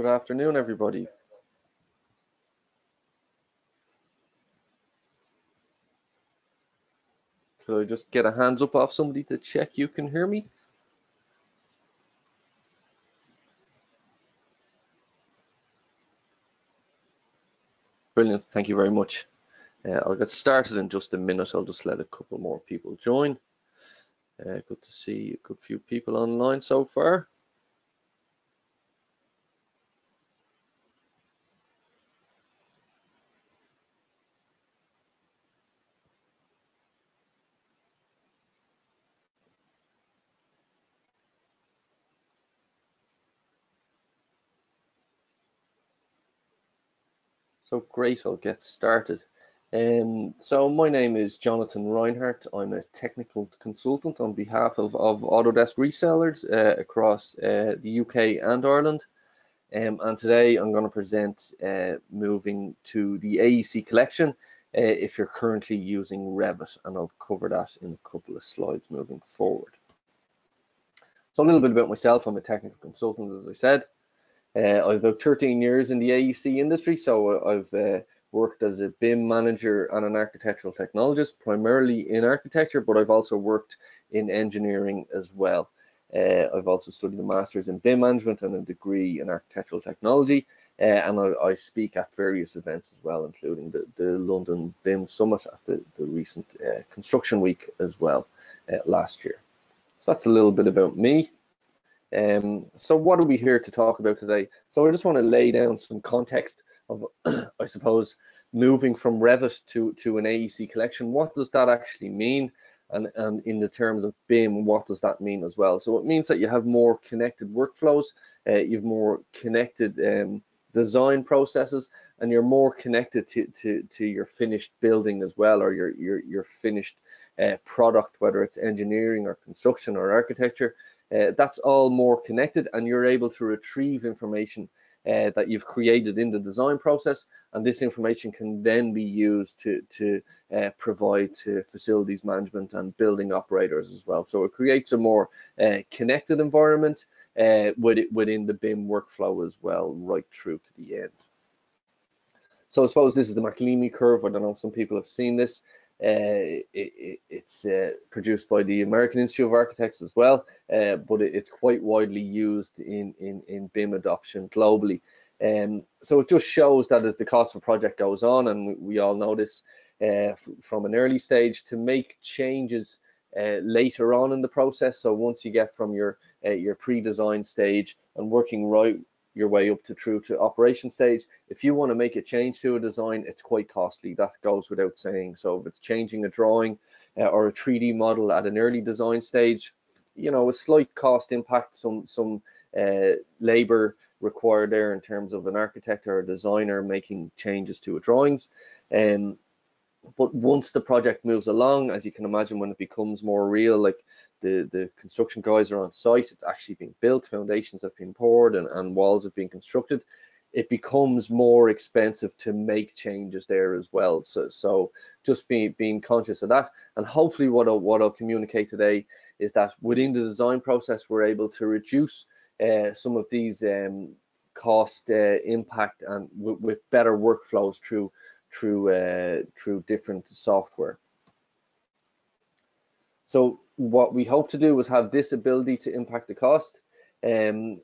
Good afternoon, everybody. Could I just get a hands up off somebody to check you can hear me? Brilliant, thank you very much. I'll get started in just a minute. I'll just let a couple more people join. Good to see a good few people online so far. So great, I'll get started. So my name is Jonathan Reinhardt. I'm a technical consultant on behalf of Autodesk resellers across the UK and Ireland. And today I'm going to present moving to the AEC Collection if you're currently using Revit, and I'll cover that in a couple of slides moving forward. So a little bit about myself. I'm a technical consultant, as I said. I've about 13 years in the AEC industry, so I've worked as a BIM manager and an architectural technologist, primarily in architecture, but I've also worked in engineering as well. I've also studied a master's in BIM management and a degree in architectural technology, and I speak at various events as well, including the London BIM Summit at the recent Construction Week as well last year. So that's a little bit about me. So what are we here to talk about today? So I just want to lay down some context of, I suppose, moving from Revit to an AEC collection. What does that actually mean? And in the terms of BIM, what does that mean as well? So it means that you have more connected workflows, you have more connected design processes, and you're more connected to your finished building as well, or your finished product, whether it's engineering or construction or architecture. That's all more connected, and you're able to retrieve information that you've created in the design process, and this information can then be used to provide to facilities management and building operators as well. So it creates a more connected environment within the BIM workflow as well, right through to the end. So I suppose this is the McLeamy curve. I don't know if some people have seen this. It's produced by the American Institute of Architects as well, but it's quite widely used in BIM adoption globally. So it just shows that as the cost of a project goes on, and we all know this from an early stage, to make changes later on in the process. So once you get from your pre-design stage and working right your way up to through to operation stage, if you want to make a change to a design, it's quite costly. That goes without saying. So if it's changing a drawing or a 3D model at an early design stage, you know, a slight cost impact, some labor required there in terms of an architect or a designer making changes to a drawings. But once the project moves along, as you can imagine, when it becomes more real, like the construction guys are on site, it's actually being built, foundations have been poured, and walls have been constructed, it becomes more expensive to make changes there as well. So just being conscious of that, and hopefully what I'll communicate today is that within the design process, we're able to reduce some of these cost impact, and with better workflows through different software. So what we hope to do is have this ability to impact the cost, and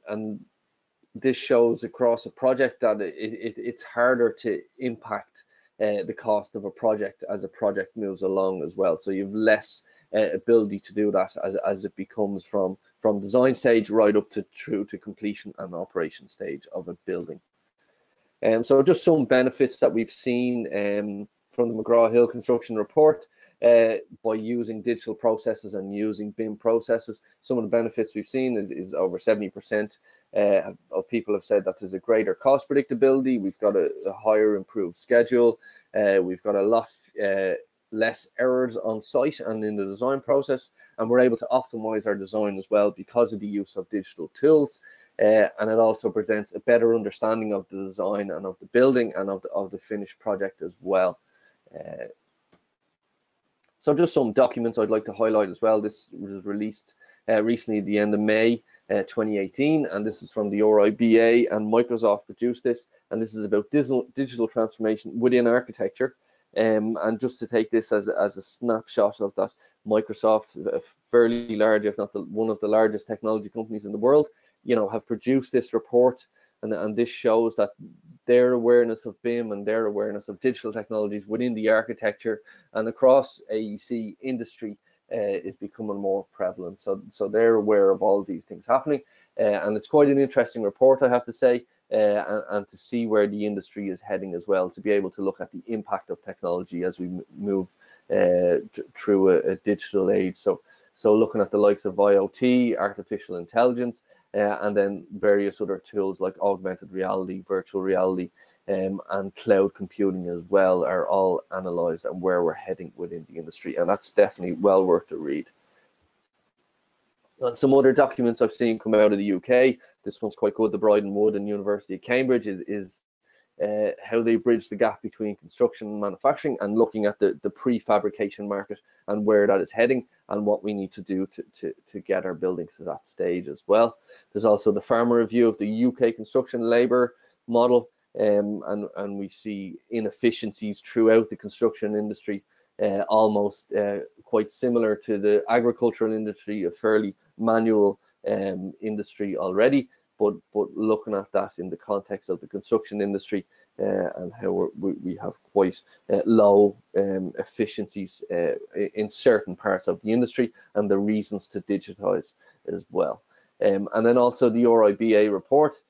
this shows across a project that it's harder to impact the cost of a project as a project moves along as well. So you have less ability to do that as it becomes from design stage right up to through to completion and operation stage of a building. So just some benefits that we've seen from the McGraw-Hill construction report by using digital processes and using BIM processes. Some of the benefits we've seen is over 70% of people have said that there's a greater cost predictability. We've got a higher improved schedule. We've got a lot less errors on site and in the design process, and we're able to optimize our design as well because of the use of digital tools. And it also presents a better understanding of the design and of the building and of the finished project as well. So just some documents I'd like to highlight as well. This was released recently at the end of May 2018, and this is from the RIBA, and Microsoft produced this, and this is about digital transformation within architecture. And just to take this as a snapshot of that, Microsoft, a fairly large, if not one of the largest technology companies in the world, have produced this report, and this shows that their awareness of BIM and their awareness of digital technologies within the architecture and across AEC industry is becoming more prevalent. So they're aware of all these things happening, and it's quite an interesting report, I have to say, and to see where the industry is heading as well, to be able to look at the impact of technology as we move through a digital age. So looking at the likes of IoT, artificial intelligence, and then various other tools like augmented reality, virtual reality, and cloud computing as well are all analysed, and where we're heading within the industry, and that's definitely well worth a read. And some other documents I've seen come out of the UK, this one's quite good, the Breid and Wood and University of Cambridge, is how they bridge the gap between construction and manufacturing, and looking at the prefabrication market and where that is heading, and what we need to do to get our buildings to that stage as well. There's also the Farmer review of the UK construction labour model, and we see inefficiencies throughout the construction industry, almost quite similar to the agricultural industry, a fairly manual industry already, but looking at that in the context of the construction industry, and how we have quite low efficiencies in certain parts of the industry, and the reasons to digitize as well. And then also the RIBA report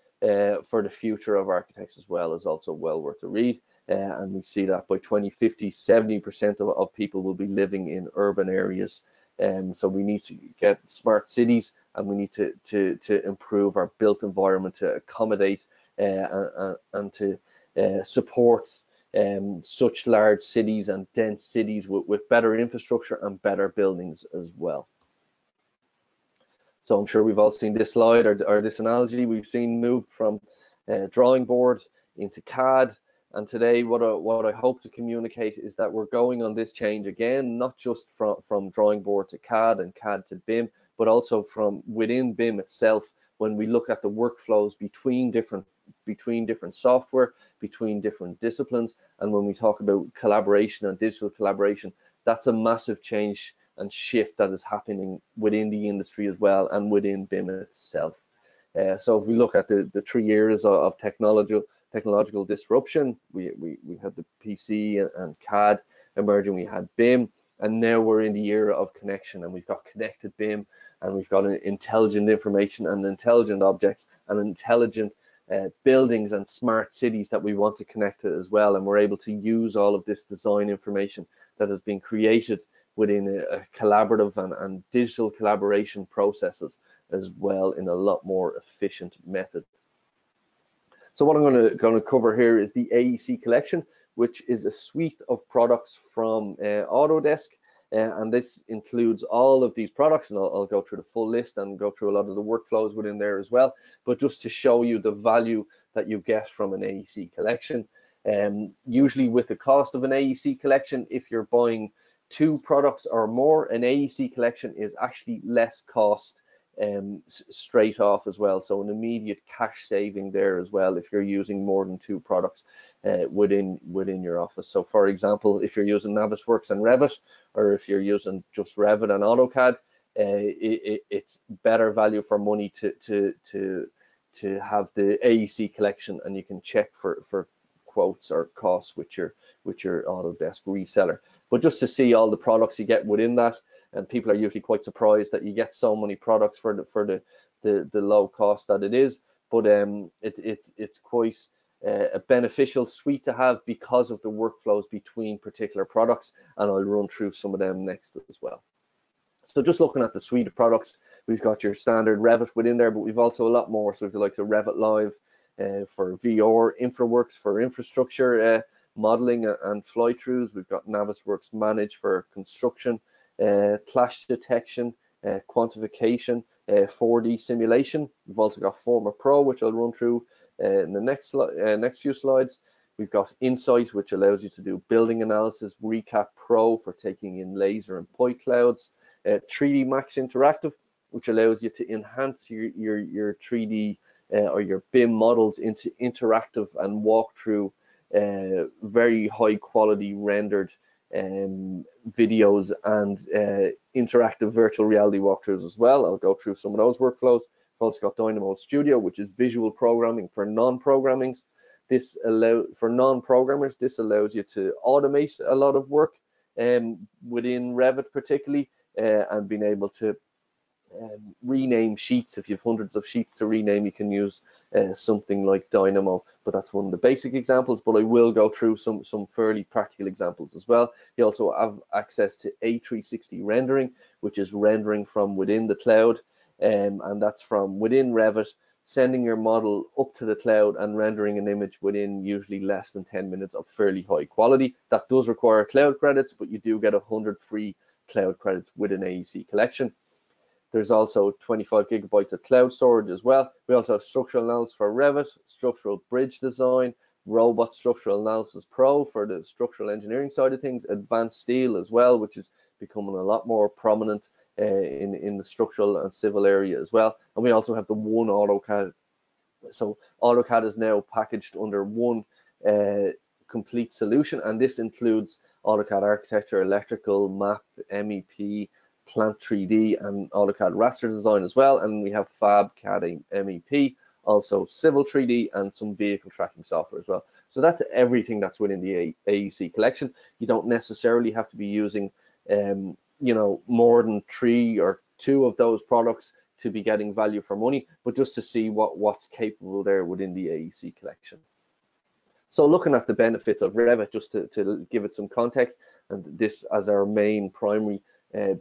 for the future of architects as well is also well worth a read. And we see that by 2050, 70% of people will be living in urban areas. So we need to get smart cities, and we need to improve our built environment to accommodate and to support such large cities and dense cities with better infrastructure and better buildings as well. So I'm sure we've all seen this slide or this analogy. We've seen moved from drawing board into CAD. And today, what I hope to communicate is that we're going on this change again, not just from drawing board to CAD and CAD to BIM, but also from within BIM itself. When we look at the workflows between different software, between different disciplines, and when we talk about collaboration and digital collaboration, that's a massive change and shift that is happening within the industry as well, and within BIM itself. So if we look at the 3 years of technological disruption, we had the PC and CAD emerging, we had BIM, and now we're in the era of connection, and we've got connected BIM, and we've got intelligent information and intelligent objects and intelligent buildings and smart cities that we want to connect to as well. And we're able to use all of this design information that has been created within a collaborative and digital collaboration processes as well, in a lot more efficient method. So what I'm going to cover here is the AEC Collection, which is a suite of products from Autodesk, and this includes all of these products, and I'll go through the full list and go through a lot of the workflows within there as well, but just to show you the value that you get from an AEC collection. Usually with the cost of an AEC collection, if you're buying 2 products or more, an AEC collection is actually less cost straight off as well, so an immediate cash saving there as well if you're using more than 2 products within your office. So for example, if you're using Navisworks and Revit, or if you're using just Revit and AutoCAD, it's better value for money to have the AEC collection, and you can check for quotes or costs with your Autodesk reseller. But just to see all the products you get within that, and people are usually quite surprised that you get so many products for the low cost that it is, but it's quite a beneficial suite to have because of the workflows between particular products, and I'll run through some of them next as well. So just looking at the suite of products, we've got your standard Revit within there, but we've also a lot more, so the likes of Revit Live for VR, InfraWorks for infrastructure modeling and fly-throughs. We've got Navisworks Manage for construction, clash detection, quantification, 4D simulation. We've also got Forma Pro, which I'll run through in the next few slides. We've got Insight, which allows you to do building analysis, Recap Pro for taking in laser and point clouds, 3D Max Interactive, which allows you to enhance your 3D or your BIM models into interactive and walkthrough, very high quality rendered videos and interactive virtual reality walkthroughs as well. I'll go through some of those workflows. We've also got Dynamo Studio, which is visual programming for non-programming. For non-programmers, this allows you to automate a lot of work within Revit particularly, and being able to rename sheets. If you have hundreds of sheets to rename, you can use something like Dynamo, but that's one of the basic examples. But I will go through some fairly practical examples as well. You also have access to A360 rendering, which is rendering from within the cloud, and that's from within Revit, sending your model up to the cloud and rendering an image within usually less than 10 minutes of fairly high quality. That does require cloud credits, but you do get 100 free cloud credits with an AEC collection. There's also 25 gigabytes of cloud storage as well. We also have structural analysis for Revit, structural bridge design, robot structural analysis pro for the structural engineering side of things, advanced steel as well, which is becoming a lot more prominent in the structural and civil area as well. And we also have the one AutoCAD. So AutoCAD is now packaged under one complete solution, and this includes AutoCAD Architecture, Electrical, Map, MEP, Plant 3D, and AutoCAD raster design as well. And we have Fab, CAD, MEP, also Civil 3D, and some vehicle tracking software as well. So that's everything that's within the AEC collection. You don't necessarily have to be using more than 3 or 2 of those products to be getting value for money, but just to see what's capable there within the AEC collection. So looking at the benefits of Revit, just to give it some context, and this as our main primary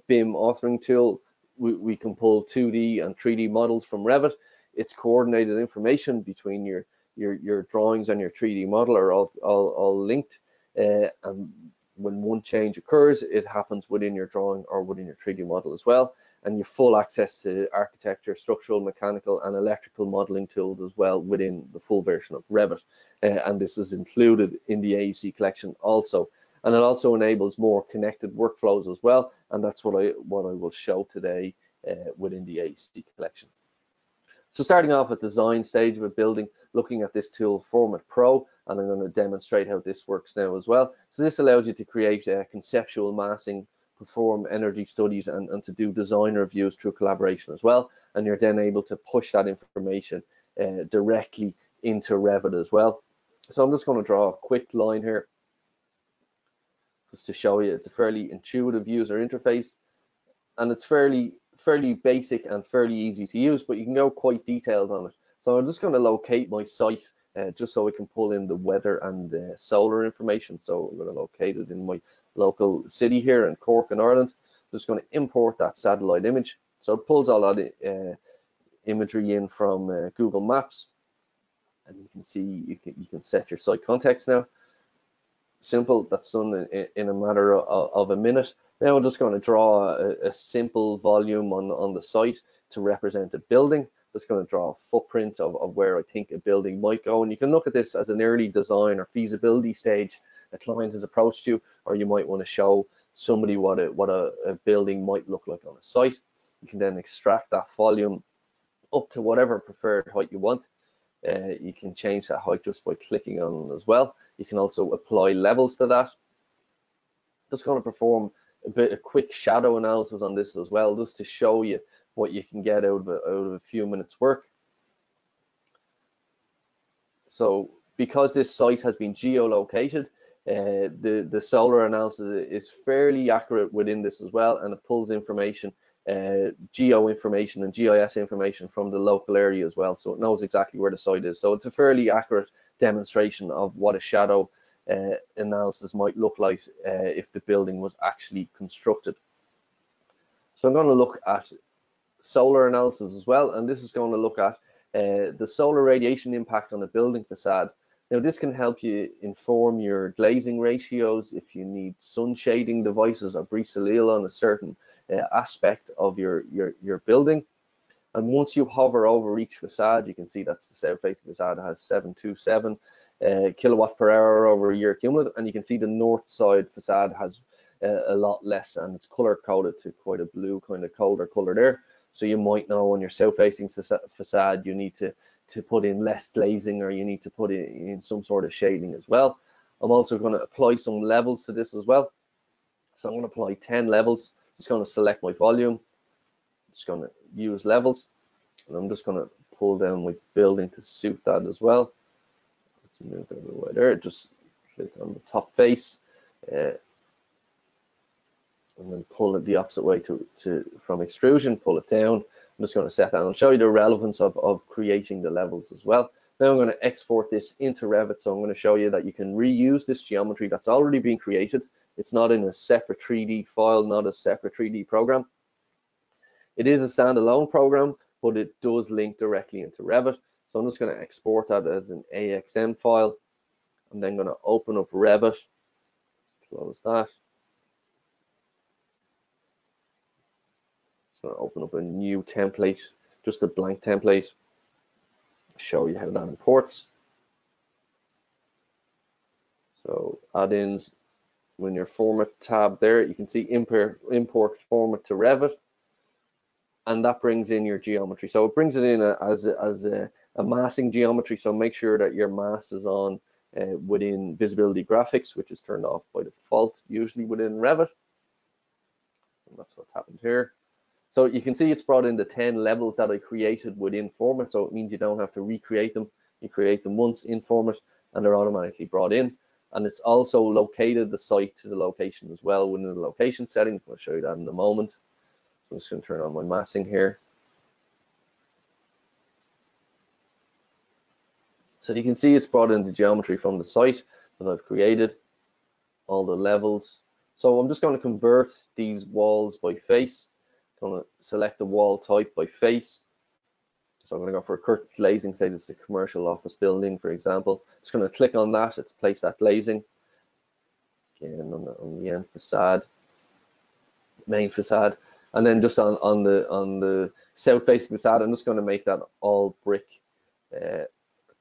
BIM authoring tool, we can pull 2D and 3D models from Revit. It's coordinated information between your drawings and your 3D model are all linked, and when one change occurs, it happens within your drawing or within your 3D model as well. And you have full access to architecture, structural, mechanical, and electrical modeling tools as well within the full version of Revit. And this is included in the AEC collection also. And it also enables more connected workflows as well. And that's what I will show today within the AEC collection. So starting off at the design stage of a building, looking at this tool, Format Pro, and I'm going to demonstrate how this works now as well. So this allows you to create conceptual massing, perform energy studies, and to do design reviews through collaboration as well. And you're then able to push that information directly into Revit as well. So I'm just going to draw a quick line here just to show you it's a fairly intuitive user interface, and it's fairly basic and fairly easy to use, but you can go quite detailed on it. So I'm just going to locate my site just so I can pull in the weather and solar information. So I'm going to locate it in my local city here in Cork in Ireland. I'm just going to import that satellite image. So it pulls all that imagery in from Google Maps, and you can see you can set your site context now. Simple, that's done in a matter of a minute. Now I'm just going to draw a simple volume on the site to represent a building. Just going to draw a footprint of where I think a building might go. And you can look at this as an early design or feasibility stage. A client has approached you, or you might want to show somebody what a building might look like on a site. You can then extract that volume up to whatever preferred height you want. You can change that height just by clicking on it as well. You can also apply levels to that. Just going to perform a quick shadow analysis on this as well, just to show you what you can get out of a few minutes work. So because this site has been geolocated, the solar analysis is fairly accurate within this as well, and it pulls information, geo information and GIS information from the local area as well, so it knows exactly where the site is. So it's a fairly accurate demonstration of what a shadow analysis might look like if the building was actually constructed. So I'm going to look at solar analysis as well, and this is going to look at the solar radiation impact on a building facade. Now this can help you inform your glazing ratios if you need sun shading devices or brise-soleil on a certain aspect of your building. And once you hover over each facade, you can see that's the south facing facade has 727 kilowatt per hour over a year cumulative, and you can see the north side facade has a lot less, and it's color coded to quite a blue kind of colder color there. So you might know on your south-facing facade, you need to put in less glazing, or you need to put in some sort of shading as well. I'm also going to apply some levels to this as well. So I'm going to apply 10 levels. Just going to select my volume. Just going to use levels, and I'm just going to pull down my building to suit that as well. Let's move that away there. Just click on the top face, and then pull it the opposite way from extrusion. Pull it down. I'm just going to set that, and I'll show you the relevance of creating the levels as well. Now I'm going to export this into Revit. So I'm going to show you that you can reuse this geometry that's already been created. It's not in a separate 3D file, not a separate 3D program. It is a standalone program, but it does link directly into Revit. So I'm just going to export that as an AXM file. I'm then going to open up Revit. Close that. Just going to open up a new template, just a blank template. Show you how that imports. So add-ins, when your format tab there, you can see import format to Revit, and that brings in your geometry. So it brings it in as a massing geometry. So make sure that your mass is on within visibility graphics, which is turned off by default, usually within Revit. And that's what's happened here. So you can see it's brought in the 10 levels that I created within format. So it means you don't have to recreate them. You create them once in format, and they're automatically brought in. And it's also located the site to the location as well within the location settings. I'll show you that in a moment. So I'm just going to turn on my massing here. So you can see it's brought in the geometry from the site that I've created, all the levels. So I'm just going to convert these walls by face. I'm going to select the wall type by face. So I'm going to go for a curtain glazing, say this is a commercial office building, for example. Just going to click on that, it's place that glazing. Again, on the end facade, main facade. And then just on the south-facing facade, I'm just going to make that all brick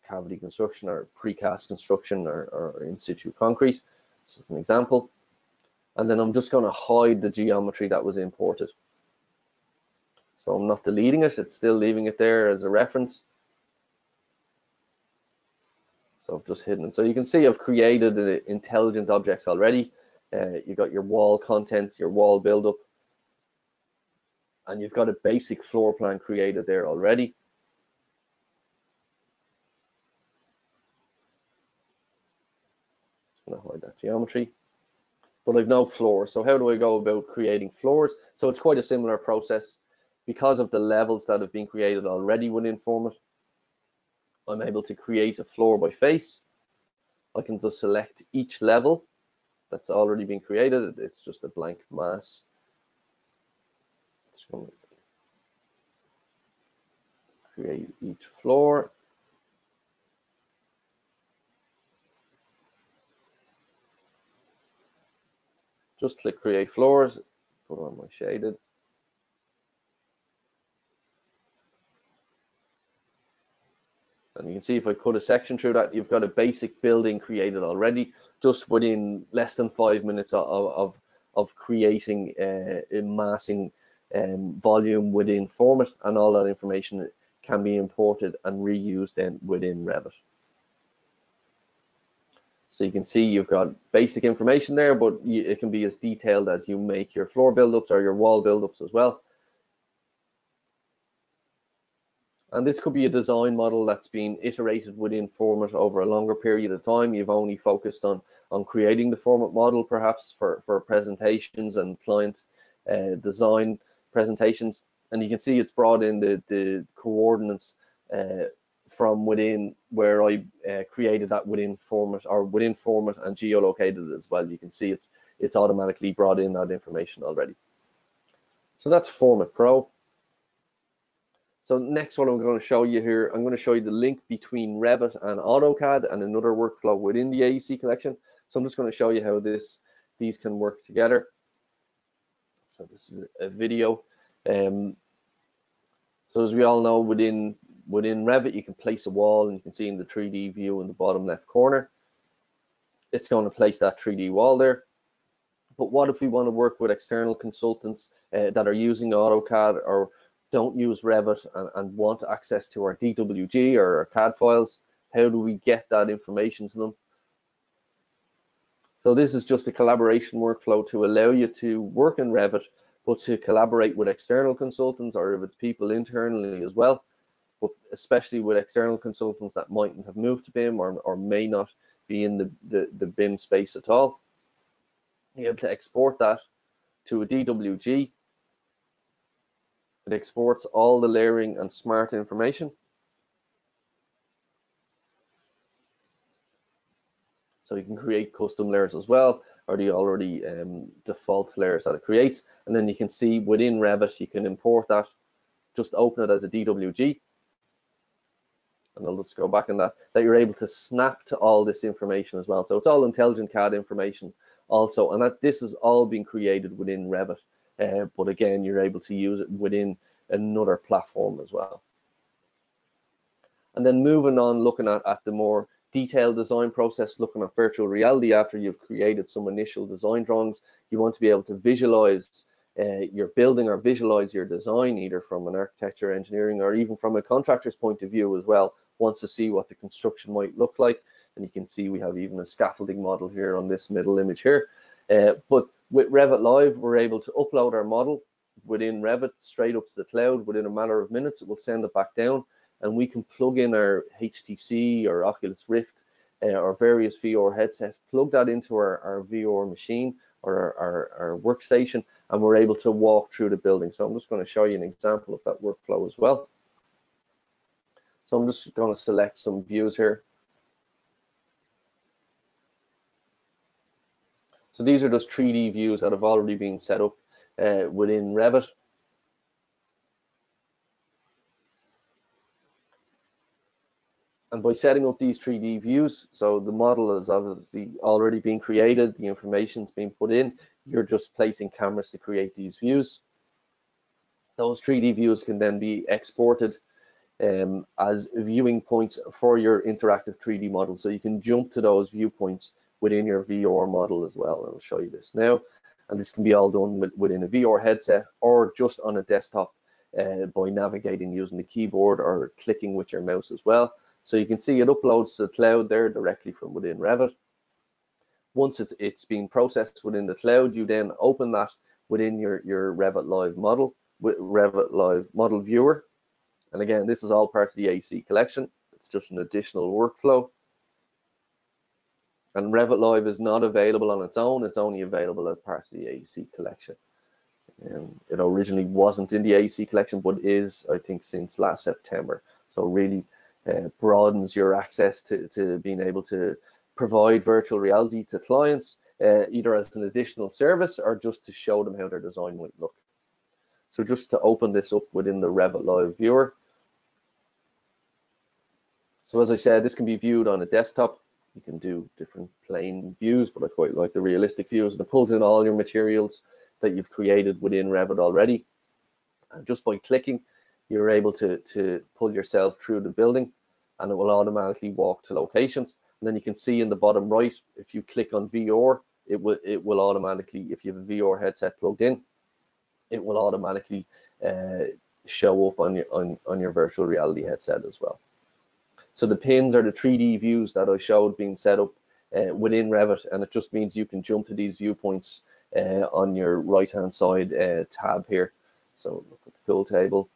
cavity construction, or precast construction, or in situ concrete. This is an example. And then I'm just going to hide the geometry that was imported. So I'm not deleting it, it's still leaving it there as a reference. So I've just hidden it. So you can see I've created the intelligent objects already. You've got your wall content, your wall buildup, and you've got a basic floor plan created there already. I'm going to hide that geometry. But I've no floors. So how do I go about creating floors? So it's quite a similar process. Because of the levels that have been created already within format, I'm able to create a floor by face. I can just select each level that's already been created. It's just a blank mass. Just going to create each floor. Just click create floors, put on my shaded. And you can see if I cut a section through that, you've got a basic building created already, just within less than 5 minutes of creating a massing volume within format, and all that information can be imported and reused then within Revit. So you can see you've got basic information there, but it can be as detailed as you make your floor buildups or your wall buildups as well. And this could be a design model that's been iterated within format over a longer period of time. You've only focused on creating the format model, perhaps for presentations and client design presentations. And you can see it's brought in the coordinates from within where I created that within format and geolocated it as well. You can see it's automatically brought in that information already. So that's Format Pro. So next, what I'm going to show you here, I'm going to show you the link between Revit and AutoCAD and another workflow within the AEC collection. So I'm just going to show you how these can work together. So this is a video. So as we all know, within Revit, you can place a wall, and you can see in the 3D view in the bottom left corner, it's going to place that 3D wall there. But what if we want to work with external consultants that are using AutoCAD, or don't use Revit and want access to our DWG or our CAD files, how do we get that information to them? So this is just a collaboration workflow to allow you to work in Revit, but to collaborate with external consultants or with people internally as well, but especially with external consultants that mightn't have moved to BIM or may not be in the BIM space at all. You're able to export that to a DWG. It exports all the layering and smart information. So you can create custom layers as well, or the already default layers that it creates. And then you can see within Revit, you can import that, just open it as a DWG. And I'll just go back in that you're able to snap to all this information as well. So it's all intelligent CAD information also, and that this is all being created within Revit. But again, you're able to use it within another platform as well. And then moving on, looking at the more detailed design process, looking at virtual reality after you've created some initial design drawings, you want to be able to visualize your building or visualize your design, either from an architecture, engineering, or even from a contractor's point of view as well, wants to see what the construction might look like. And you can see we have even a scaffolding model here on this middle image here. But with Revit Live, we're able to upload our model within Revit straight up to the cloud. Within a matter of minutes, it will send it back down, and we can plug in our HTC or Oculus Rift or various VR headsets, plug that into our VR machine or our workstation, and we're able to walk through the building. So I'm just going to show you an example of that workflow as well. So I'm just going to select some views here. So these are just 3D views that have already been set up within Revit. And by setting up these 3D views, so the model is obviously already being created, the information's being put in, you're just placing cameras to create these views. Those 3D views can then be exported as viewing points for your interactive 3D model. So you can jump to those viewpoints within your VR model as well. I'll show you this now. And this can be all done within a VR headset or just on a desktop by navigating using the keyboard or clicking with your mouse as well. So you can see it uploads to the cloud there directly from within Revit. Once it's being processed within the cloud, you then open that within your Revit Live model, with Revit Live model viewer. And again, this is all part of the AEC collection. It's just an additional workflow. And Revit Live is not available on its own. It's only available as part of the AEC collection. It originally wasn't in the AEC collection, but is, I think, since last September. So really broadens your access to being able to provide virtual reality to clients, either as an additional service or just to show them how their design might look. So just to open this up within the Revit Live viewer. So as I said, this can be viewed on a desktop. You can do different plain views, but I quite like the realistic views. And it pulls in all your materials that you've created within Revit already. And just by clicking, you're able to pull yourself through the building, and it will automatically walk to locations. And then you can see in the bottom right, if you click on VR, it will automatically, if you have a VR headset plugged in, it will automatically show up on your virtual reality headset as well. So the pins are the 3D views that I showed being set up within Revit, and it just means you can jump to these viewpoints on your right-hand side tab here. So look at the pool table,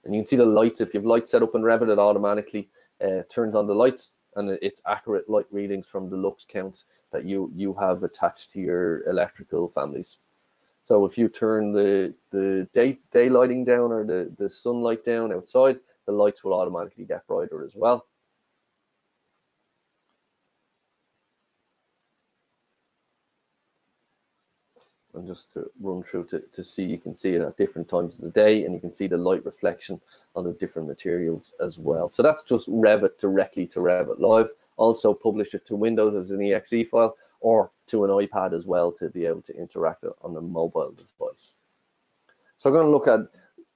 and you can see the lights. If you have lights set up in Revit, it automatically turns on the lights, and it's accurate light readings from the lux count that you have attached to your electrical families. So if you turn the daylighting down or the sunlight down outside, the lights will automatically get brighter as well. And just to run through to see, you can see it at different times of the day, and you can see the light reflection on the different materials as well. So that's just Revit directly to Revit Live. Also publish it to Windows as an exe file or to an iPad as well to be able to interact on a mobile device. So I'm going to look at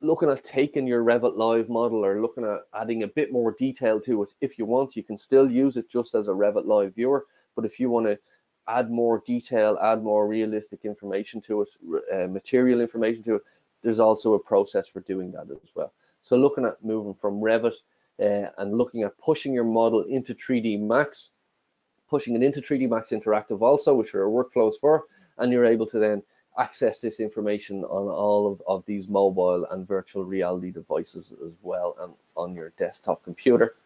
looking at taking your Revit Live model or looking at adding a bit more detail to it. If you want, you can still use it just as a Revit Live viewer, but if you want to add more detail, add more realistic information to it, material information to it, there's also a process for doing that as well. So looking at moving from Revit and looking at pushing your model into 3D Max, pushing it into 3D Max Interactive also, which are workflows for, and you're able to then access this information on all of these mobile and virtual reality devices as well, and on your desktop computer.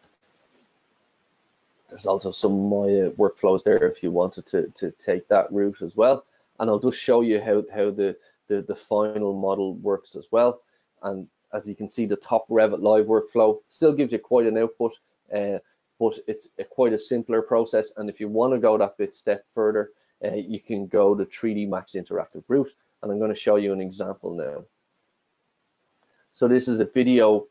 There's also some workflows there if you wanted to take that route as well. And I'll just show you how the final model works as well. And as you can see, the top Revit Live workflow still gives you quite an output, but it's quite a simpler process. And if you want to go that step further, you can go the 3D Max Interactive route. And I'm going to show you an example now. So this is a video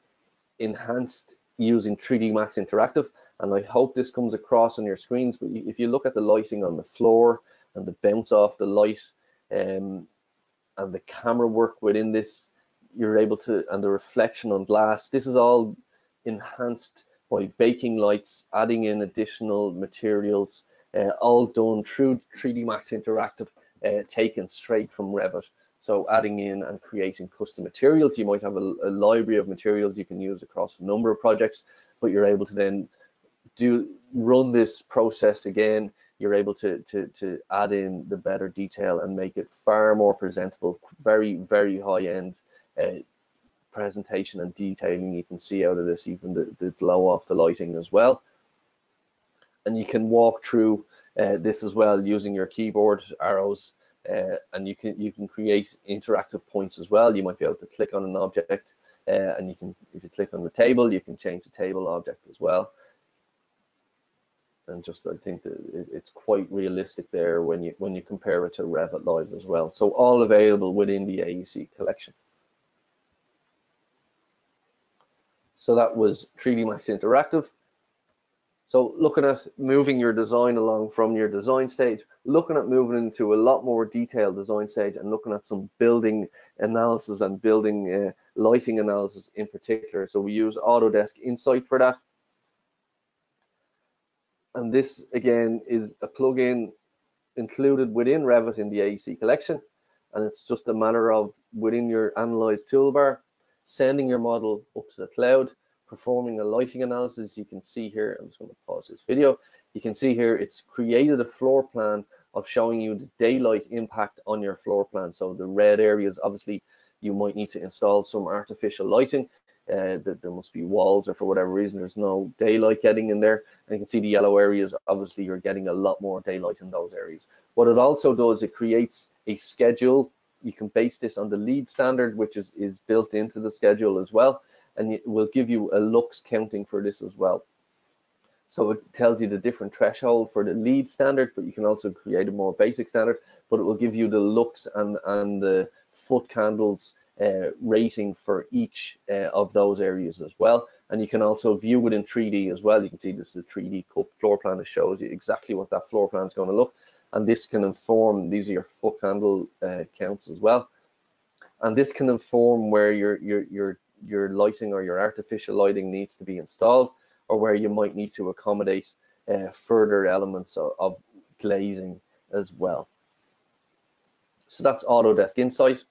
enhanced using 3D Max Interactive. And I hope this comes across on your screens. But if you look at the lighting on the floor and the bounce off the light and the camera work within this, you're able to, and the reflection on glass, this is all enhanced by baking lights, adding in additional materials, all done through 3D Max Interactive, taken straight from Revit. So adding in and creating custom materials. You might have a library of materials you can use across a number of projects, but you're able to then run this process again. You're able to add in the better detail and make it far more presentable, very, very high-end presentation and detailing you can see out of this, even the glow off the lighting as well. And you can walk through this as well using your keyboard arrows, and you can create interactive points as well. You might be able to click on an object, and you can, if you click on the table, you can change the table object as well. And just, I think that it's quite realistic there when you compare it to Revit Live as well. So all available within the AEC collection. So that was 3D Max Interactive. So looking at moving your design along from your design stage, looking at moving into a lot more detailed design stage, and looking at some building analysis and building lighting analysis in particular. So we use Autodesk Insight for that. And this again is a plugin included within Revit in the AEC collection. And it's just a matter of, within your Analyze toolbar, sending your model up to the cloud, performing a lighting analysis. You can see here, I'm just going to pause this video. You can see here it's created a floor plan of showing you the daylight impact on your floor plan. So the red areas, obviously, you might need to install some artificial lighting. There must be walls, or for whatever reason there's no daylight getting in there. And you can see the yellow areas, obviously you're getting a lot more daylight in those areas. What it also does, it creates a schedule. You can base this on the LEED standard, which is built into the schedule as well, and it will give you a lux counting for this as well. So it tells you the different threshold for the LEED standard, but you can also create a more basic standard, but it will give you the lux and the foot candles rating for each of those areas as well. And you can also view it in 3D as well. You can see this is a 3D cup floor plan that shows you exactly what that floor plan is going to look. And this can inform, these are your foot candle counts as well. And this can inform where your lighting or your artificial lighting needs to be installed, or where you might need to accommodate further elements of glazing as well. So that's Autodesk Insight.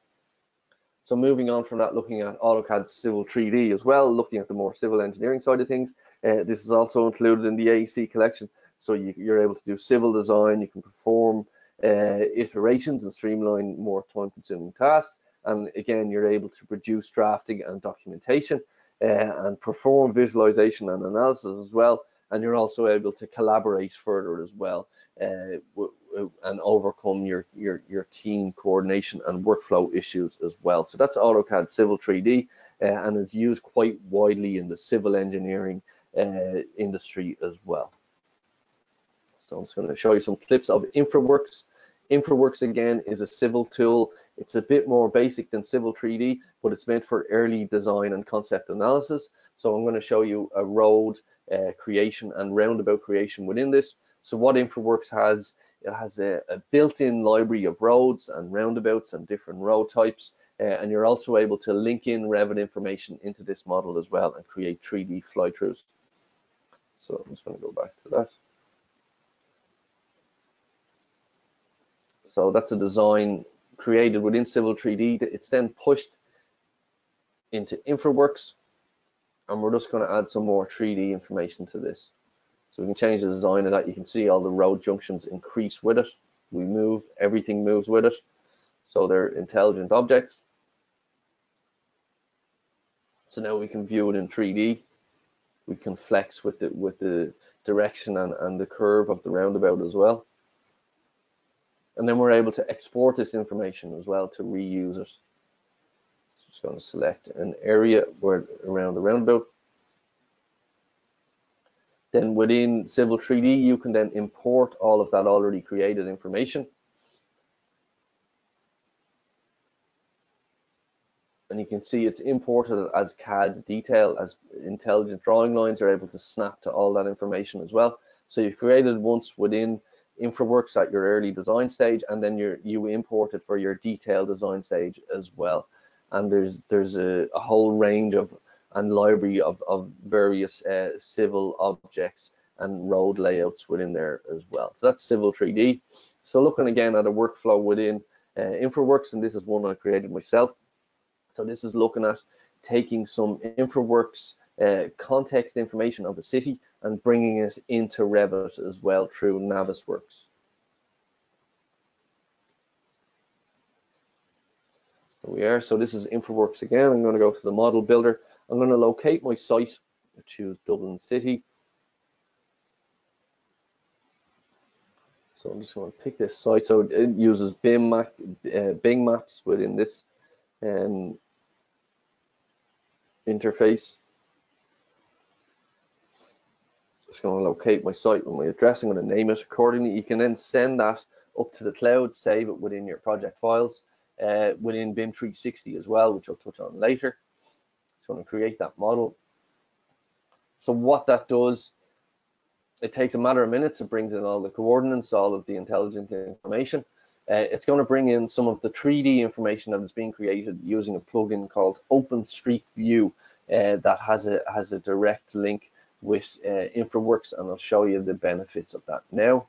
So moving on from that, looking at AutoCAD Civil 3D as well, looking at the more civil engineering side of things. This is also included in the AEC collection. So you're able to do civil design, you can perform iterations and streamline more time-consuming tasks. And again, you're able to produce drafting and documentation and perform visualization and analysis as well. And you're also able to collaborate further as well and overcome your team coordination and workflow issues as well. So that's AutoCAD Civil 3D and is used quite widely in the civil engineering industry as well. So I'm just going to show you some clips of InfraWorks. InfraWorks again is a civil tool. It's a bit more basic than Civil 3D, but it's meant for early design and concept analysis. So I'm going to show you a road creation and roundabout creation within this. So what InfraWorks has, it has a built-in library of roads and roundabouts and different road types. And you're also able to link in Revit information into this model as well and create 3D fly-throughs. So I'm just going to go back to that. So that's a design created within Civil 3D. It's then pushed into InfraWorks, and we're just going to add some more 3D information to this. So we can change the design of that. You can see all the road junctions increase with it. We move, everything moves with it. So they're intelligent objects. So now we can view it in 3D. We can flex with the direction and the curve of the roundabout as well. And then we're able to export this information as well to reuse it. So just going to select an area where around the roundabout. Then within Civil 3D, you can then import all of that already created information. And you can see it's imported as CAD detail, as intelligent drawing lines are able to snap to all that information as well. So you've created once within InfraWorks at your early design stage, and then you import it for your detailed design stage as well. And there's a whole range of and library of various civil objects and road layouts within there as well. So that's Civil 3D. So looking again at a workflow within InfraWorks, and this is one I created myself. So this is looking at taking some InfraWorks context information of a city and bringing it into Revit as well through Navisworks. There we are. So this is InfraWorks again. I'm going to go to the model builder. I'm going to locate my site, choose Dublin City. So I'm just going to pick this site. So it uses Bing maps within this interface. Just going to locate my site with my address. I'm going to name it accordingly. You can then send that up to the cloud, save it within your project files, within BIM 360 as well, which I'll touch on later. So I'm going to create that model. So what that does, it takes a matter of minutes. It brings in all the coordinates, all of the intelligent information. It's going to bring in some of the 3D information that is being created using a plugin called OpenStreetView that has a direct link with InfraWorks, and I'll show you the benefits of that now.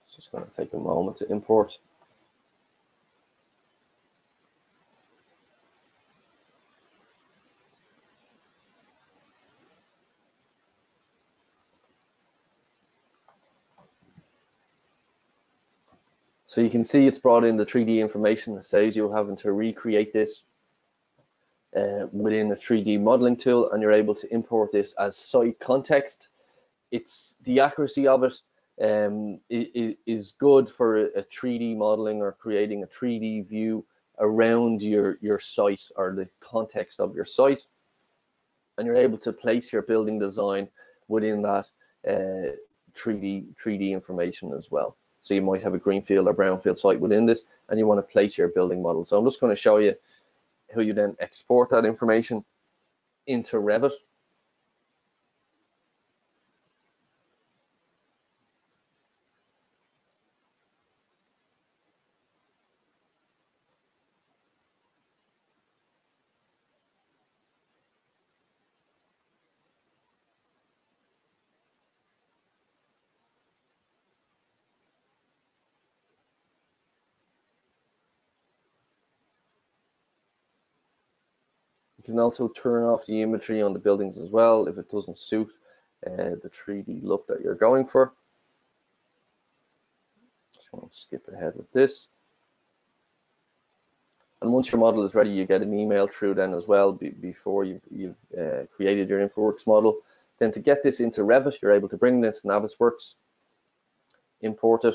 It's just going to take a moment to import. So you can see it's brought in the 3D information. It saves you having to recreate this within a 3D modeling tool, and you're able to import this as site context. It's the accuracy of it is good for a 3D modeling or creating a 3D view around your site or the context of your site, and you're able to place your building design within that 3D information as well. So you might have a greenfield or brownfield site within this, and you want to place your building model. So I'm just going to show you how you then export that information into Revit. You can also turn off the imagery on the buildings as well if it doesn't suit the 3D look that you're going for. Just want to skip ahead with this. And once your model is ready, you get an email through then as well before you've created your InfraWorks model. Then to get this into Revit, you're able to bring this to Navisworks, import it,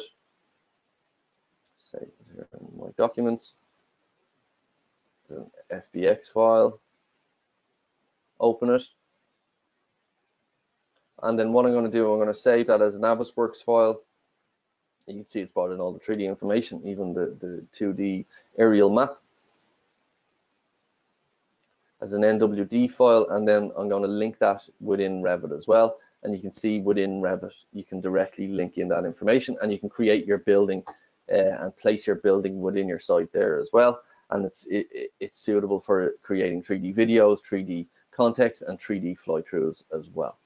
say here in my documents, an FBX file, open it, and then what I'm going to do, I'm going to save that as a Navisworks file. You can see it's brought in all the 3D information, even the 2D aerial map as an NWD file, and then I'm going to link that within Revit as well. And you can see within Revit, you can directly link in that information, and you can create your building and place your building within your site there as well. And it's suitable for creating 3D videos, 3D context, and 3D fly-throughs as well.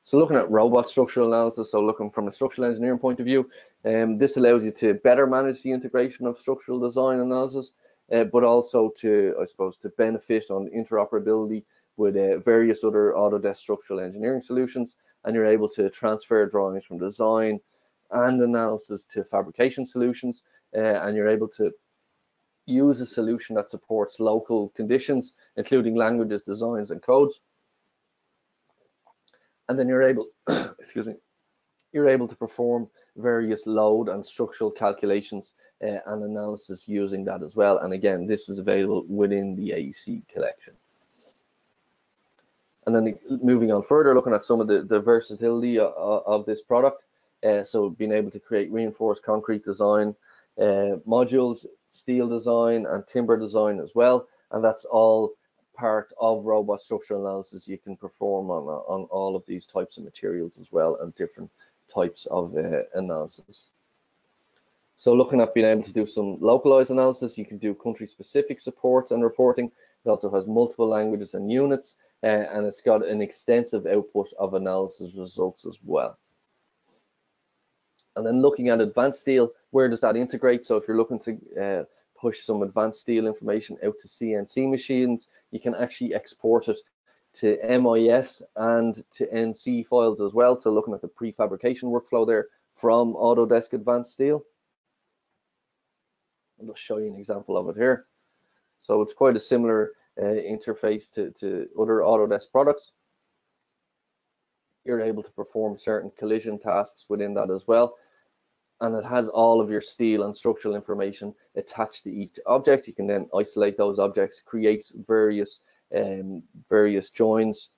So looking at robot structural analysis, so looking from a structural engineering point of view, this allows you to better manage the integration of structural design analysis, but also to, I suppose, to benefit on interoperability with various other Autodesk structural engineering solutions, and you're able to transfer drawings from design and analysis to fabrication solutions, and you're able to use a solution that supports local conditions, including languages, designs, and codes. And then you're able, excuse me, you're able to perform various load and structural calculations and analysis using that as well. And again, this is available within the AEC collection. And then moving on further, looking at some of the versatility of this product. So being able to create reinforced concrete design, modules, steel design, and timber design as well. And that's all part of robot structural analysis you can perform on all of these types of materials as well, and different types of analysis. So looking at being able to do some localized analysis, you can do country-specific support and reporting. It also has multiple languages and units, and it's got an extensive output of analysis results as well. And then looking at advanced steel, where does that integrate? So if you're looking to push some advanced steel information out to CNC machines, you can actually export it to MIS and to NC files as well. So looking at the prefabrication workflow there from Autodesk Advanced Steel. I'll just show you an example of it here. So it's quite a similar interface to other Autodesk products. You're able to perform certain collision tasks within that as well. And it has all of your steel and structural information attached to each object. You can then isolate those objects, create various joins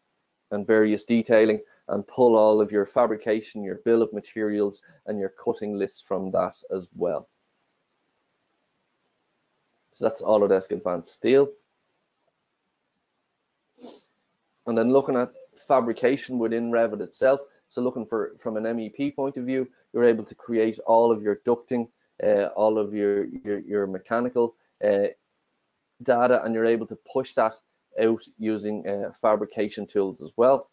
and various detailing, and pull all of your fabrication, your bill of materials, and your cutting lists from that as well. So that's Autodesk Advanced Steel. And then looking at fabrication within Revit itself. So looking from an MEP point of view, you're able to create all of your ducting, all of your mechanical data, and you're able to push that out using fabrication tools as well.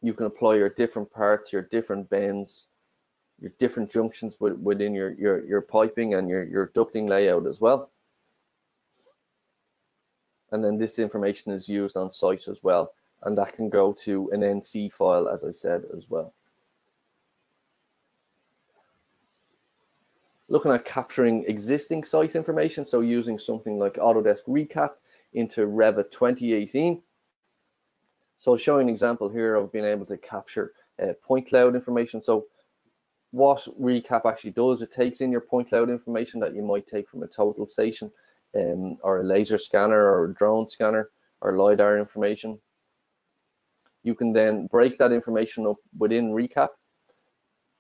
You can apply your different parts, your different bends, your different junctions within your piping and your ducting layout as well. And then this information is used on site as well, and that can go to an NC file, as I said, as well. Looking at capturing existing site information, so using something like Autodesk Recap into Revit 2018. So I'll show you an example here of being able to capture point cloud information. So what Recap actually does, it takes in your point cloud information that you might take from a total station, or a laser scanner, or a drone scanner, or LiDAR information. You can then break that information up within Recap,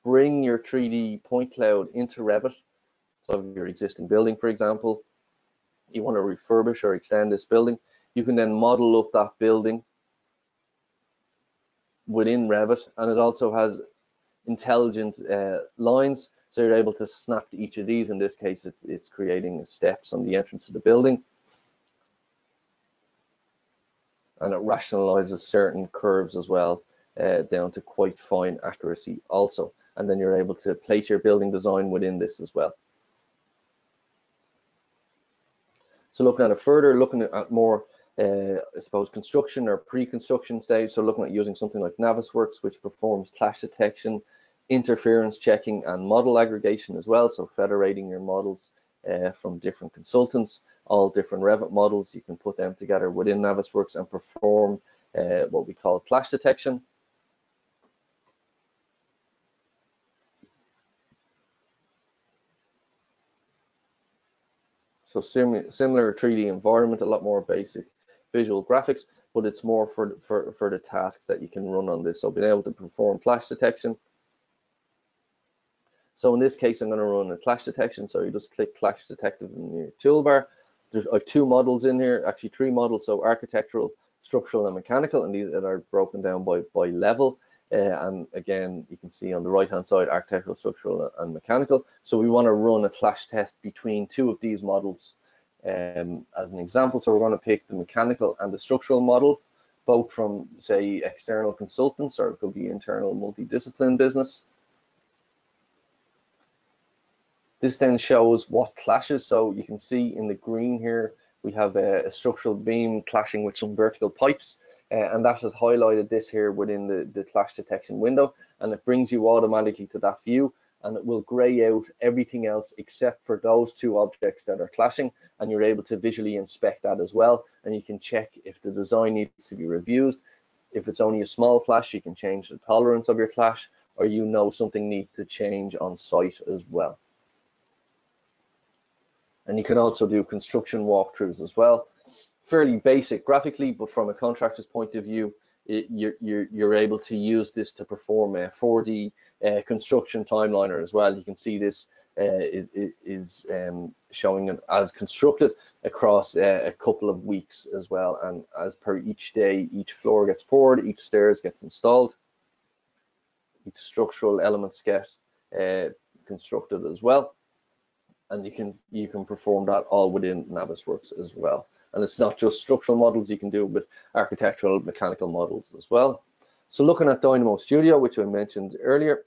bring your 3D point cloud into Revit. So your existing building, for example, you want to refurbish or extend this building, you can then model up that building within Revit, and it also has intelligent lines, so you're able to snap to each of these. In this case, it's creating steps on the entrance of the building, and it rationalizes certain curves as well, down to quite fine accuracy also. And then you're able to place your building design within this as well. So looking at it further, looking at more, I suppose, construction or pre-construction stage. So looking at using something like Navisworks, which performs clash detection, interference checking, and model aggregation as well. So federating your models from different consultants, all different Revit models, you can put them together within Navisworks and perform what we call clash detection. So similar 3D environment, a lot more basic visual graphics, but it's more for the tasks that you can run on this. So being able to perform clash detection. So in this case, I'm going to run a clash detection. So you just click clash detective in your toolbar. I have two models in here, actually three models. So architectural, structural, and mechanical, and these are broken down by level. And again, you can see on the right hand side, architectural, structural, and mechanical. So we want to run a clash test between two of these models as an example. So we're going to pick the mechanical and the structural model, both from, say, external consultants, or it could be internal multidiscipline business. This then shows what clashes. So you can see in the green here, we have a structural beam clashing with some vertical pipes, and that has highlighted this here within the clash detection window, and it brings you automatically to that view, and it will grey out everything else except for those two objects that are clashing, and you're able to visually inspect that as well, and you can check if the design needs to be reviewed. If it's only a small clash, you can change the tolerance of your clash, or you know something needs to change on site as well. And you can also do construction walkthroughs as well. Fairly basic graphically, but from a contractor's point of view, you're able to use this to perform a 4D construction timeliner as well. You can see this is showing it as constructed across a couple of weeks as well. And as per each day, each floor gets poured, each stairs gets installed, each structural elements get constructed as well. And you can perform that all within Navisworks as well. And it's not just structural models, you can do it with architectural, mechanical models as well. So looking at Dynamo Studio, which I mentioned earlier.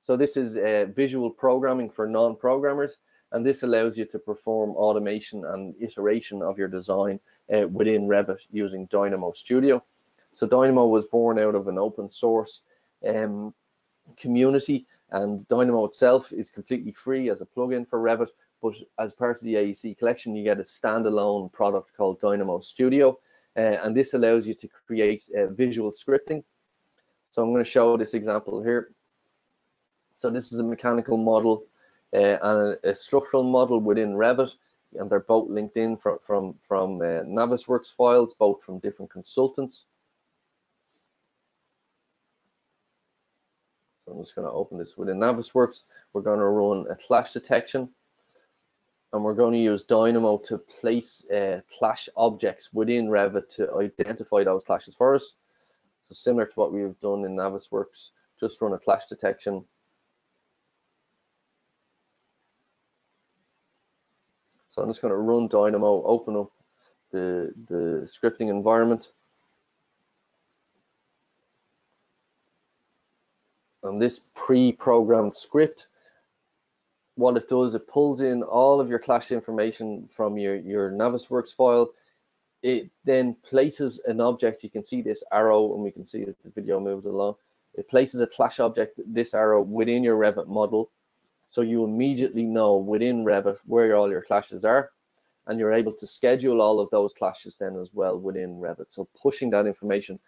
So this is visual programming for non-programmers, and this allows you to perform automation and iteration of your design within Revit using Dynamo Studio. So Dynamo was born out of an open source community, and Dynamo itself is completely free as a plugin for Revit, but as part of the AEC collection, you get a standalone product called Dynamo Studio, and this allows you to create visual scripting. So I'm going to show this example here. So this is a mechanical model and a structural model within Revit, and they're both linked in from Navisworks files, both from different consultants. So I'm just going to open this within Navisworks. We're going to run a clash detection, and we're going to use Dynamo to place clash objects within Revit to identify those clashes for us. So similar to what we've done in Navisworks, just run a clash detection. So I'm just going to run Dynamo, open up the scripting environment. And this pre-programmed script, what it does, it pulls in all of your clash information from your Navisworks file. It then places an object. You can see this arrow, and we can see that the video moves along. It places a clash object, this arrow, within your Revit model. So you immediately know within Revit where all your clashes are, and you're able to schedule all of those clashes then as well within Revit. So pushing that information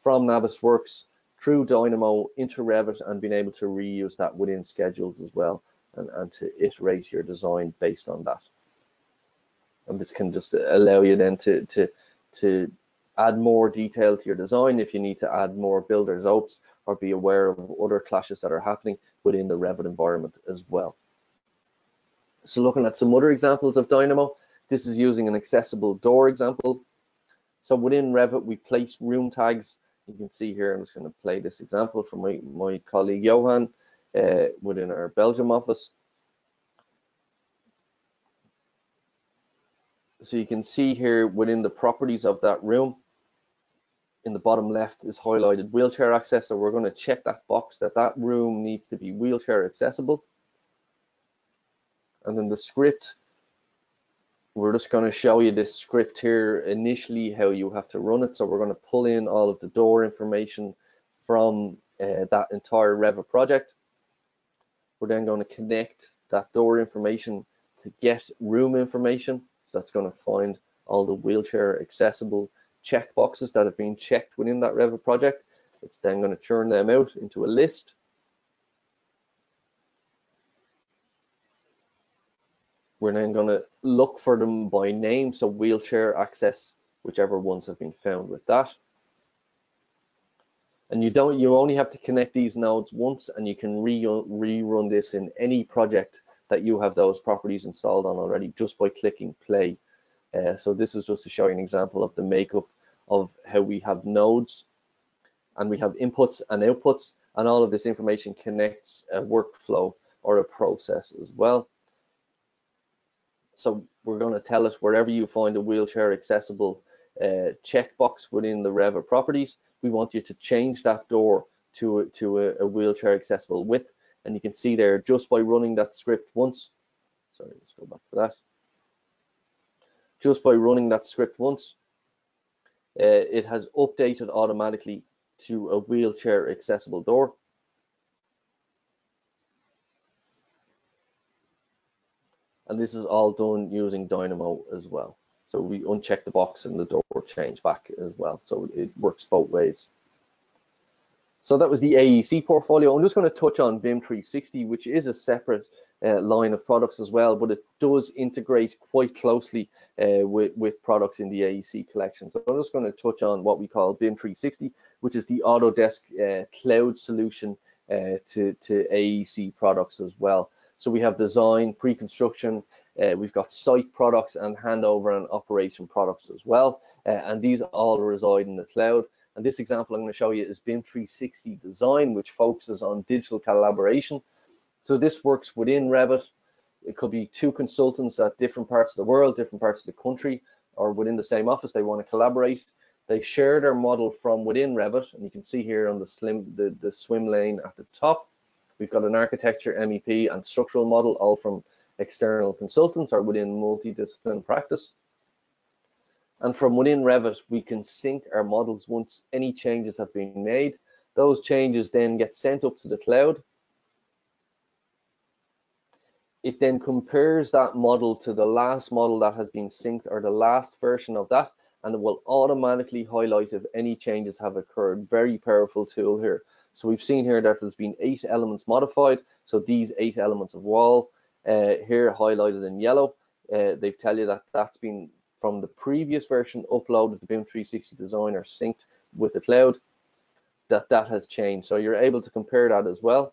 from Navisworks through Dynamo into Revit and being able to reuse that within schedules as well, and to iterate your design based on that. And this can just allow you then to add more detail to your design if you need to add more builder's oats or be aware of other clashes that are happening within the Revit environment as well. So looking at some other examples of Dynamo, this is using an accessible door example. So within Revit, we place room tags. You can see here, I'm just going to play this example from my colleague Johan within our Belgium office. So you can see here within the properties of that room, in the bottom left is highlighted wheelchair access. So we're going to check that box that room needs to be wheelchair accessible. And then the script, we're just going to show you this script here initially, how you have to run it. So we're going to pull in all of the door information from that entire Revit project. We're then going to connect that door information to get room information. So that's going to find all the wheelchair accessible checkboxes that have been checked within that Revit project. It's then going to churn them out into a list. We're then going to look for them by name, so wheelchair access, whichever ones have been found with that. And you only have to connect these nodes once, and you can rerun this in any project that you have those properties installed on already just by clicking play. So this is just to show you an example of the makeup of how we have nodes, and we have inputs and outputs, and all of this information connects a workflow or a process as well. So we're going to tell it wherever you find a wheelchair accessible checkbox within the Revit properties, we want you to change that door to a wheelchair accessible width. And you can see there, just by running that script once, sorry, let's go back to that. Just by running that script once, it has updated automatically to a wheelchair accessible door. And this is all done using Dynamo as well. So we uncheck the box and the door will change back as well. So it works both ways. So that was the AEC portfolio. I'm just going to touch on BIM 360, which is a separate line of products as well, but it does integrate quite closely with products in the AEC collection. So I'm just going to touch on what we call BIM 360, which is the Autodesk cloud solution to AEC products as well. So we have design, pre-construction, we've got site products and handover and operation products as well. And these all reside in the cloud. And this example I'm going to show you is BIM 360 Design, which focuses on digital collaboration. So this works within Revit. It could be two consultants at different parts of the world, different parts of the country, or within the same office. They want to collaborate. They share their model from within Revit, and you can see here on the swim lane at the top, we've got an architecture, MEP, and structural model, all from external consultants or within multidiscipline practice. And from within Revit, we can sync our models once any changes have been made. Those changes then get sent up to the cloud. It then compares that model to the last model that has been synced or the last version of that, and it will automatically highlight if any changes have occurred. Very powerful tool here. So we've seen here that there's been 8 elements modified. So these 8 elements of wall here highlighted in yellow, they tell you that that's been from the previous version uploaded to BIM 360 Design or synced with the cloud, that has changed. So you're able to compare that as well.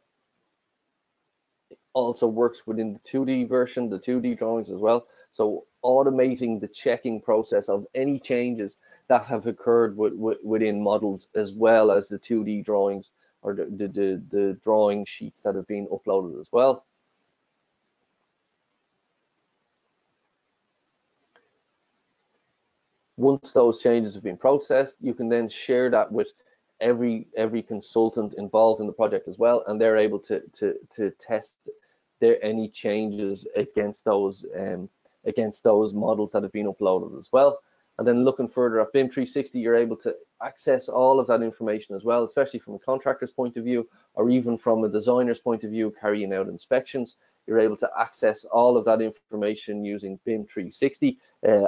It also works within the 2D version, the 2D drawings as well. So automating the checking process of any changes that have occurred within models, as well as the 2D drawings or the drawing sheets that have been uploaded as well. Once those changes have been processed, you can then share that with every consultant involved in the project as well, and they're able to test any changes against those models that have been uploaded as well. And then looking further at BIM 360, you're able to access all of that information as well, especially from a contractor's point of view, or even from a designer's point of view, carrying out inspections. You're able to access all of that information using BIM 360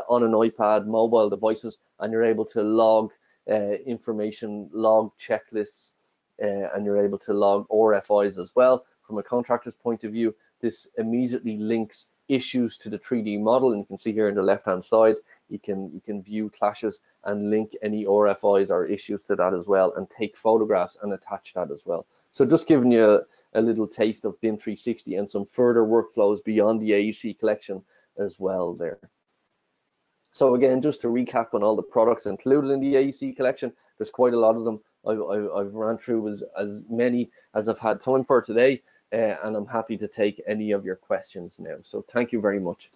on an iPad, mobile devices, and you're able to log information, log checklists, and you're able to log RFIs as well. From a contractor's point of view, this immediately links issues to the 3D model, and you can see here on the left-hand side, you can view clashes and link any RFIs or issues to that as well, and take photographs and attach that as well. So just giving you a little taste of BIM 360 and some further workflows beyond the AEC collection as well there. So again, just to recap on all the products included in the AEC collection, there's quite a lot of them. I've ran through as many as I've had time for today, and I'm happy to take any of your questions now. So thank you very much.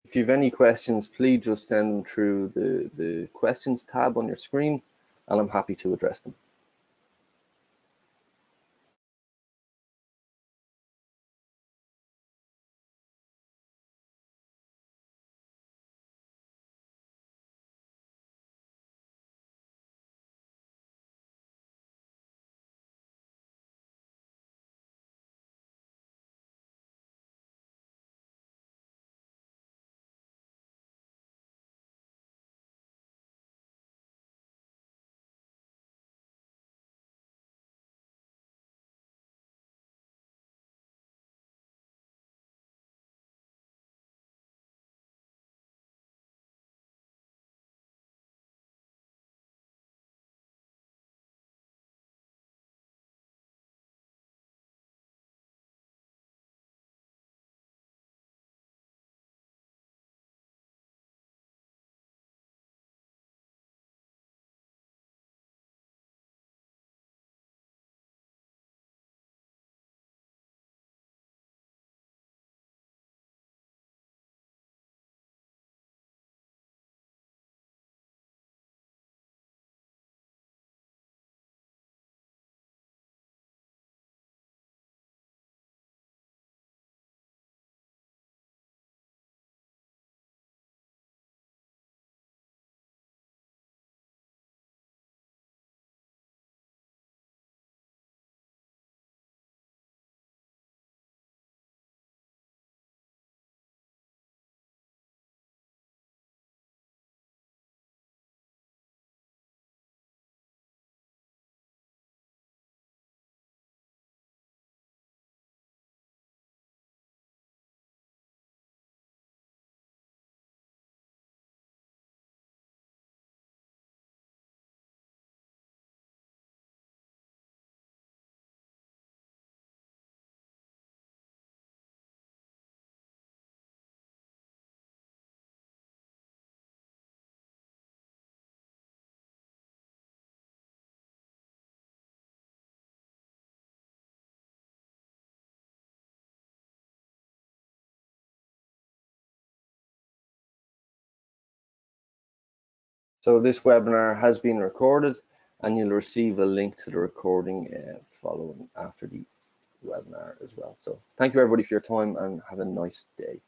If you have any questions, please just send them through the questions tab on your screen, and I'm happy to address them. So this webinar has been recorded, and you'll receive a link to the recording following after the webinar as well. So thank you everybody for your time, and have a nice day.